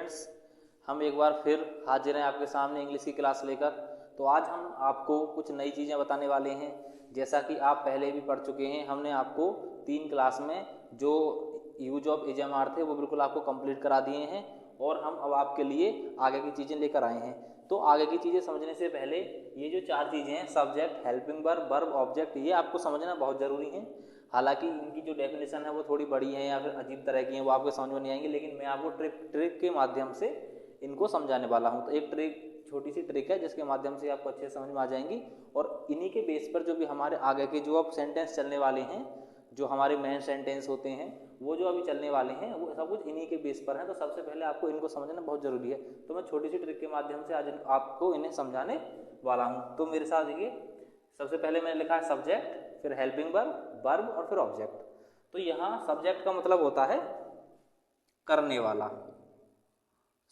Students, हम एक बार फिर हाजिर हैं आपके सामने इंग्लिश की क्लास लेकर। तो आज हम आपको कुछ नई चीज़ें बताने वाले हैं। जैसा कि आप पहले भी पढ़ चुके हैं, हमने आपको 3 क्लास में जो यूज ऑफ एजेएमआर थे वो बिल्कुल आपको कंप्लीट करा दिए हैं और हम अब आपके लिए आगे की चीज़ें लेकर आए हैं। तो आगे की चीज़ें समझने से पहले ये जो 4 चीज़ें हैं, subject, helping verb, verb, object, ये आपको समझना बहुत ज़रूरी है। हालांकि इनकी जो डेफिनेशन है वो थोड़ी बड़ी है या फिर अजीब तरह की है, वो आपको समझ में नहीं आएंगी, लेकिन मैं आपको ट्रिक के माध्यम से इनको समझाने वाला हूँ। तो एक छोटी सी ट्रिक है जिसके माध्यम से आपको अच्छे समझ में आ जाएंगी और इन्हीं के बेस पर जो भी हमारे आगे के जो अब सेंटेंस चलने वाले हैं, जो हमारे मेन सेंटेंस होते हैं, वो जो अभी चलने वाले हैं, वो सब कुछ इन्हीं के बेस पर है। तो सबसे पहले आपको इनको समझना बहुत ज़रूरी है। तो मैं छोटी सी ट्रिक के माध्यम से आज आपको इन्हें समझाने वाला हूँ। तो मेरे साथ देखिए, सबसे पहले मैंने लिखा है सब्जेक्ट, फिर हेल्पिंग वर्ब, वर्ब और फिर ऑब्जेक्ट। तो यहाँ सब्जेक्ट का मतलब होता है करने वाला।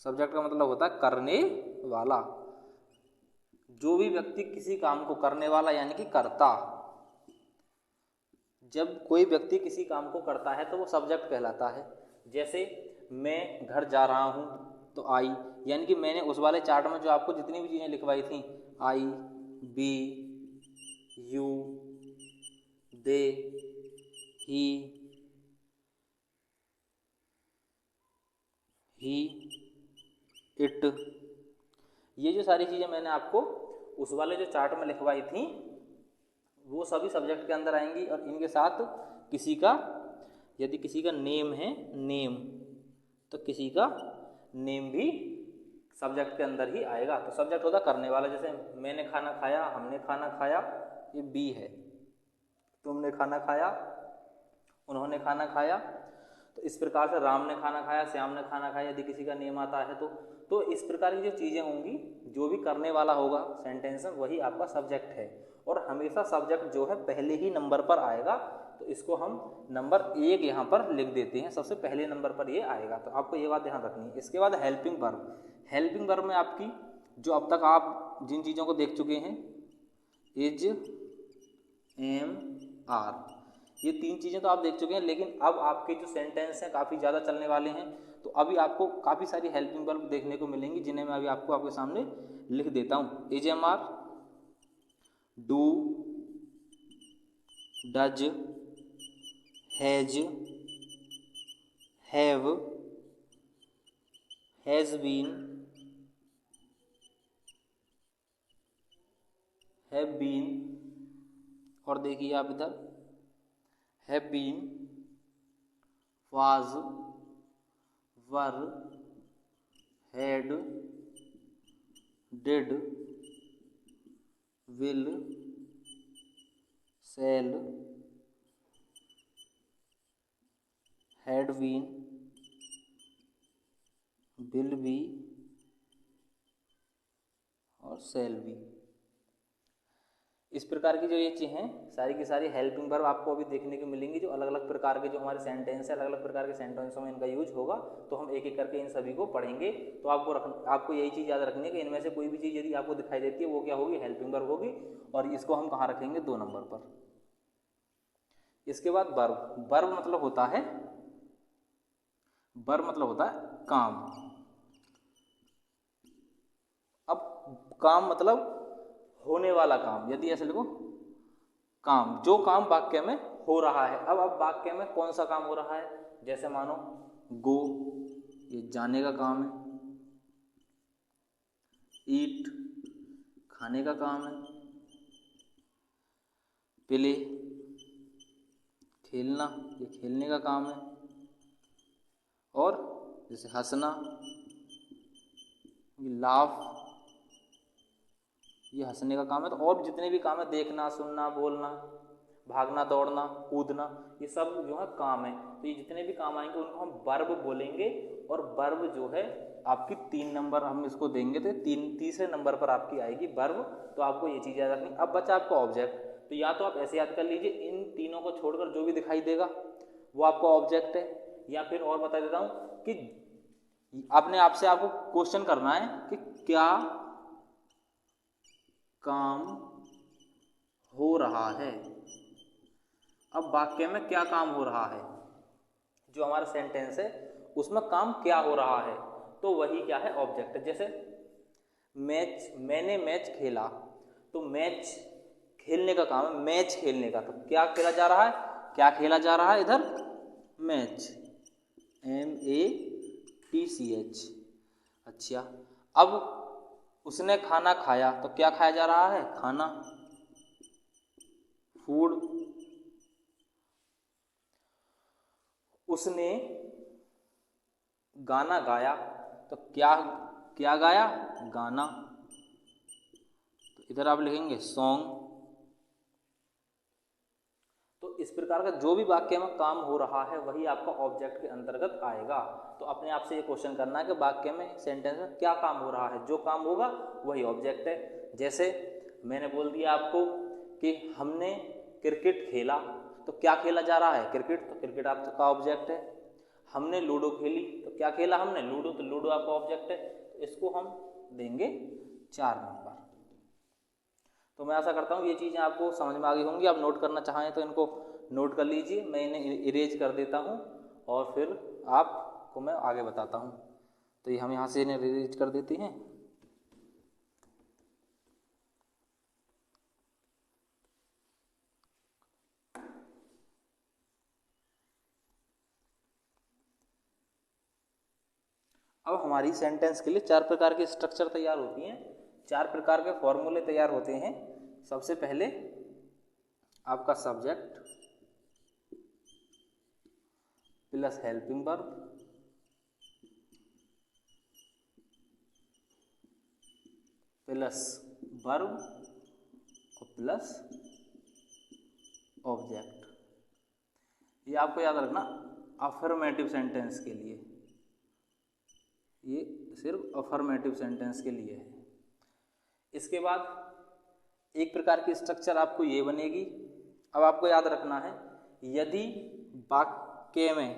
सब्जेक्ट का मतलब होता है करने वाला। जो भी व्यक्ति किसी काम को करने वाला यानी कि करता, जब कोई व्यक्ति किसी काम को करता है तो वो सब्जेक्ट कहलाता है। जैसे मैं घर जा रहा हूँ तो आई, यानी कि मैंने उस वाले चार्ट में जो आपको जितनी भी चीज़ें लिखवाई थी, I, we, you, they, he, it, ये जो सारी चीज़ें मैंने आपको उस वाले जो चार्ट में लिखवाई थी वो सभी सब्जेक्ट के अंदर आएंगी। और इनके साथ किसी का, यदि किसी का नेम है, नेम, तो किसी का नेम भी सब्जेक्ट के अंदर ही आएगा। तो सब्जेक्ट होता करने वाला। जैसे मैंने खाना खाया, हमने खाना खाया, ये बी है। तुमने खाना खाया, उन्होंने खाना खाया। तो इस प्रकार से राम ने खाना खाया, श्याम ने खाना खाया, यदि किसी का नेम आता है तो इस प्रकार की जो चीज़ें होंगी, जो भी करने वाला होगा सेंटेंस में, वही आपका सब्जेक्ट है। और हमेशा सब्जेक्ट जो है पहले ही नंबर पर आएगा। तो इसको हम नंबर 1 यहाँ पर लिख देते हैं, सबसे पहले नंबर पर ये आएगा। तो आपको ये बात ध्यान रखनी है। इसके बाद हेल्पिंग वर्ब। हेल्पिंग वर्ब में आपकी जो अब तक आप जिन चीज़ों को देख चुके हैं, इज, एम, आर, ये 3 चीज़ें तो आप देख चुके हैं। लेकिन अब आपके जो सेंटेंस हैं काफ़ी ज़्यादा चलने वाले हैं। तो अभी आपको काफ़ी सारी हेल्पिंग वर्ब देखने को मिलेंगी, जिन्हें मैं अभी आपको आपके सामने लिख देता हूँ। AJMR, do, does, has, have, has been, have been, और देखिए आप इधर have been, was, were, had, did, will, shall, had been, will be और शैल बी। इस प्रकार की जो ये चीज़ें हैं, सारी की सारी हेल्पिंग वर्ब आपको अभी देखने को मिलेंगी, जो अलग अलग प्रकार के जो हमारे सेंटेंस है, अलग अलग प्रकार के सेंटेंसों में इनका यूज होगा। तो हम एक एक करके इन सभी को पढ़ेंगे। तो आपको यही चीज़ याद रखनी है कि इनमें से कोई भी चीज़ यदि आपको दिखाई देती है, वो क्या होगी, हेल्पिंग वर्ब होगी। और इसको हम कहाँ रखेंगे, 2 नंबर पर। इसके बाद वर्ब। वर्ब मतलब होता है, वर्ब मतलब होता है काम। अब काम मतलब होने वाला काम। यदि ऐसे लिखो, काम, जो काम वाक्य में हो रहा है। अब वाक्य में कौन सा काम हो रहा है, जैसे मानो गो, ये जाने का काम है। ईट, खाने का काम है। प्ले, खेलना, ये खेलने का काम है। और जैसे हंसना, लाफ, ये हंसने का काम है। तो और जितने भी काम है, देखना, सुनना, बोलना, भागना, दौड़ना, कूदना, ये सब जो है काम है। तो ये जितने भी काम आएंगे उनको हम वर्ब बोलेंगे। और वर्ब जो है आपकी 3 नंबर हम इसको देंगे, तो तीसरे नंबर पर आपकी आएगी वर्ब। तो आपको ये चीज़ याद रखनी। अब बचा आपको ऑब्जेक्ट। तो या तो आप ऐसे याद कर लीजिए, इन तीनों को छोड़कर जो भी दिखाई देगा वो आपका ऑब्जेक्ट है। या फिर और बता देता हूँ कि अपने आप से आपको क्वेश्चन करना है कि क्या काम हो रहा है। अब वाक्य में क्या काम हो रहा है, जो हमारा सेंटेंस है उसमें काम क्या हो रहा है। तो वही क्या है, ऑब्जेक्ट है। जैसे मैच, मैंने मैच खेला, तो मैच खेलने का काम है, मैच खेलने का, तो क्या खेला जा रहा है, क्या खेला जा रहा है इधर, मैच, MATCH। अच्छा, अब उसने खाना खाया, तो क्या खाया जा रहा है, खाना, फूड। उसने गाना गाया, तो क्या क्या गाया, गाना, तो इधर आप लिखेंगे सॉन्ग। तो इस प्रकार का जो भी वाक्य में काम हो रहा है वही आपका ऑब्जेक्ट के अंतर्गत आएगा। तो अपने आप से ये क्वेश्चन करना है कि वाक्य में, सेंटेंस में क्या काम हो रहा है, जो काम होगा वही ऑब्जेक्ट है। जैसे मैंने बोल दिया आपको कि हमने क्रिकेट खेला, तो क्या खेला जा रहा है, क्रिकेट, तो क्रिकेट आपका ऑब्जेक्ट है। हमने लूडो खेली, तो क्या खेला हमने, लूडो, तो लूडो आपका ऑब्जेक्ट है। तो इसको हम देंगे 4 नंबर। तो मैं आशा करता हूँ ये चीज़ें आपको समझ में आ गई होंगी। आप नोट करना चाहें तो इनको नोट कर लीजिए, मैं इन्हें इरेज कर देता हूँ और फिर आपको मैं आगे बताता हूँ। तो ये हम यहाँ से इन्हें इरेज कर देते हैं। अब हमारी सेंटेंस के लिए 4 प्रकार के स्ट्रक्चर तैयार होती हैं, 4 प्रकार के फॉर्मूले तैयार होते हैं। सबसे पहले आपका subject plus helping verb plus verb और प्लस ऑब्जेक्ट। ये आपको याद रखना अफर्मेटिव सेंटेंस के लिए, ये सिर्फ अफर्मेटिव सेंटेंस के लिए है। इसके बाद एक प्रकार की स्ट्रक्चर आपको ये बनेगी। अब आपको याद रखना है, यदि वाक्य में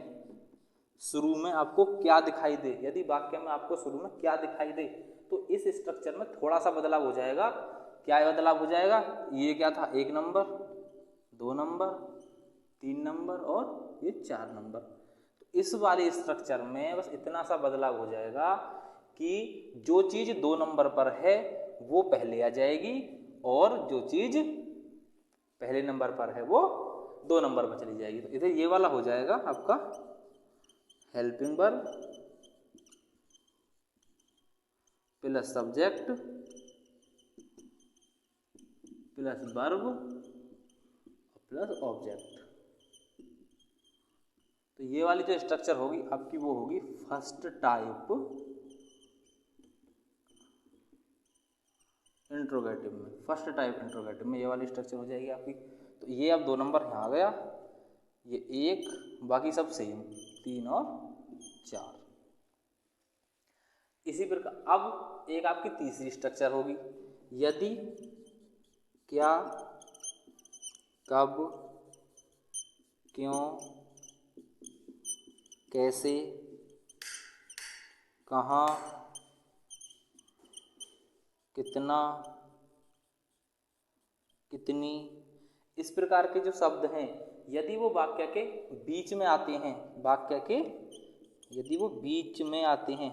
शुरू में आपको क्या दिखाई दे, यदि वाक्य में आपको शुरू में क्या दिखाई दे, तो इस स्ट्रक्चर में थोड़ा सा बदलाव हो जाएगा। क्या बदलाव हो जाएगा, ये क्या था, 1 नंबर, 2 नंबर, 3 नंबर और ये 4 नंबर। तो इस वाले स्ट्रक्चर में बस इतना सा बदलाव हो जाएगा कि जो चीज़ 2 नंबर पर है वो पहले आ जाएगी और जो चीज़ पहले नंबर पर है वो 2 नंबर पर चली जाएगी। तो इधर ये वाला हो जाएगा आपका helping verb plus subject plus verb plus object. तो ये वाली जो स्ट्रक्चर होगी आपकी वो होगी फर्स्ट टाइप इंट्रोगेटिव में, फर्स्ट टाइप इंट्रोगेटिव में ये वाली स्ट्रक्चर हो जाएगी आपकी। तो ये अब 2 नंबर यहाँ आ गया, ये 1, बाकी सब सेम 3 और 4। इसी प्रकार अब एक आपकी तीसरी स्ट्रक्चर होगी, यदि, क्या, कब, क्यों, कैसे, कहाँ, कितना, कितनी, इस प्रकार के जो शब्द हैं यदि वो वाक्य के बीच में आते हैं, वाक्य के यदि वो बीच में आते हैं,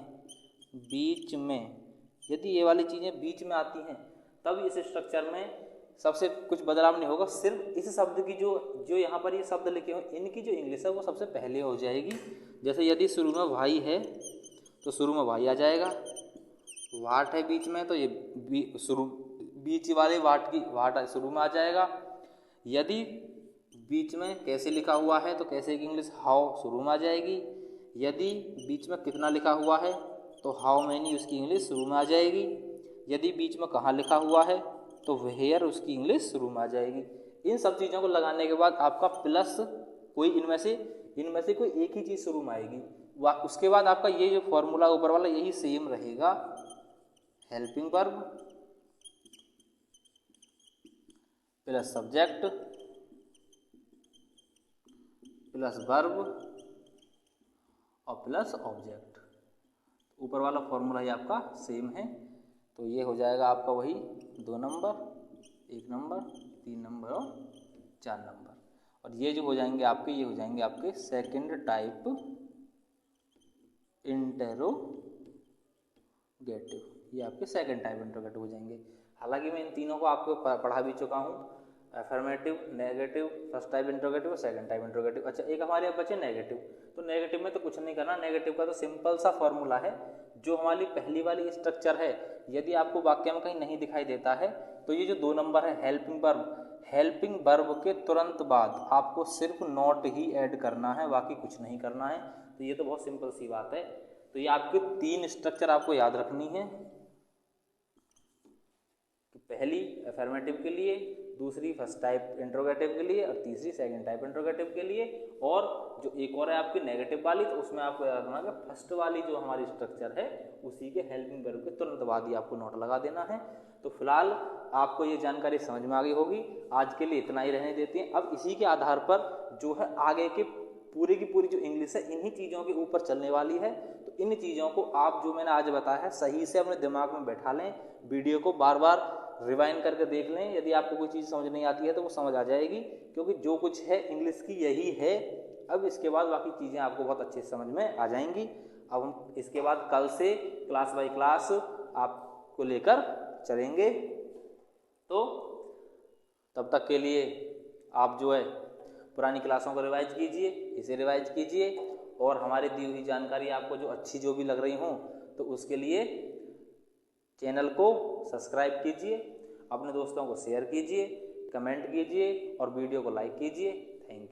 बीच में यदि ये वाली चीज़ें बीच में आती हैं, तब इस स्ट्रक्चर में सबसे कुछ बदलाव नहीं होगा। सिर्फ इस शब्द की जो यहाँ पर ये शब्द लिखे हुए इनकी जो इंग्लिश है वो सबसे पहले हो जाएगी। जैसे यदि शुरू में भाई है तो शुरू में भाई आ जाएगा, वाट है बीच में तो ये शुरू बीच वाले वाट की वाट शुरू में आ जाएगा। यदि बीच में कैसे लिखा हुआ है तो कैसे की इंग्लिश हाउ शुरू में आ जाएगी। यदि बीच में कितना लिखा हुआ है तो हाउ मैनी उसकी इंग्लिश शुरू में आ जाएगी। यदि बीच में कहाँ लिखा हुआ है तो वेयर उसकी इंग्लिश शुरू में आ जाएगी। इन सब चीज़ों को लगाने के बाद आपका प्लस कोई इनमें से कोई एक ही चीज़ शुरू में आएगी। उसके बाद आपका ये जो फॉर्मूला ऊपर वाला यही सेम रहेगा, helping verb plus subject plus verb और प्लस ऑब्जेक्ट। ऊपर वाला फॉर्मूला ही आपका सेम है। तो ये हो जाएगा आपका वही 2 नंबर, 1 नंबर, 3 नंबर और 4 नंबर। और ये जो हो जाएंगे आपके, ये हो जाएंगे आपके सेकंड टाइप इंटरोगेटिव। इंट्रोगेटिव, ये आपके सेकंड टाइप इंट्रोगेटिव हो जाएंगे। हालांकि मैं इन तीनों को आपको पढ़ा भी चुका हूँ, affirmative, negative, first type interrogative और सेकंड टाइप इंट्रोगेटिव। अच्छा, एक हमारे अब बचे नेगेटिव। तो नेगेटिव में तो कुछ नहीं करना, नेगेटिव का तो सिंपल सा फॉर्मूला है। जो हमारी पहली वाली स्ट्रक्चर है, यदि आपको वाक्य में कहीं नहीं दिखाई देता है तो ये जो 2 नंबर है हेल्पिंग वर्ब, हेल्पिंग वर्ब के तुरंत बाद आपको सिर्फ नॉट ही ऐड करना है, बाकी कुछ नहीं करना है। तो ये तो बहुत सिंपल सी बात है। तो ये आपके 3 स्ट्रक्चर आपको याद रखनी है। पहली अफर्मेटिव के लिए, दूसरी फर्स्ट टाइप इंट्रोगेटिव के लिए और तीसरी सेकंड टाइप इंट्रोगेटिव के लिए। और जो एक और है आपकी नेगेटिव वाली, तो उसमें आपको याद रखना कि फर्स्ट वाली जो हमारी स्ट्रक्चर है उसी के हेल्पिंग वर्ब के तुरंत बाद ही आपको नोट लगा देना है। तो फिलहाल आपको ये जानकारी समझ में आ गई होगी। आज के लिए इतना ही रहने देते हैं। अब इसी के आधार पर जो है आगे के पूरी की पूरी जो इंग्लिश है इन्हीं चीज़ों के ऊपर चलने वाली है। तो इन चीज़ों को आप जो मैंने आज बताया है सही से अपने दिमाग में बैठा लें, वीडियो को बार बार रिवाइंड करके देख लें। यदि आपको कोई चीज़ समझ नहीं आती है तो वो समझ आ जाएगी, क्योंकि जो कुछ है इंग्लिश की यही है। अब इसके बाद बाकी चीज़ें आपको बहुत अच्छे से समझ में आ जाएंगी। अब हम इसके बाद कल से क्लास बाय क्लास आपको लेकर चलेंगे। तो तब तक के लिए आप जो है पुरानी क्लासों को रिवाइज कीजिए, इसे रिवाइज कीजिए, और हमारी दी हुई जानकारी आपको जो अच्छी जो भी लग रही हो तो उसके लिए चैनल को सब्सक्राइब कीजिए, अपने दोस्तों को शेयर कीजिए, कमेंट कीजिए और वीडियो को लाइक कीजिए। Thank you.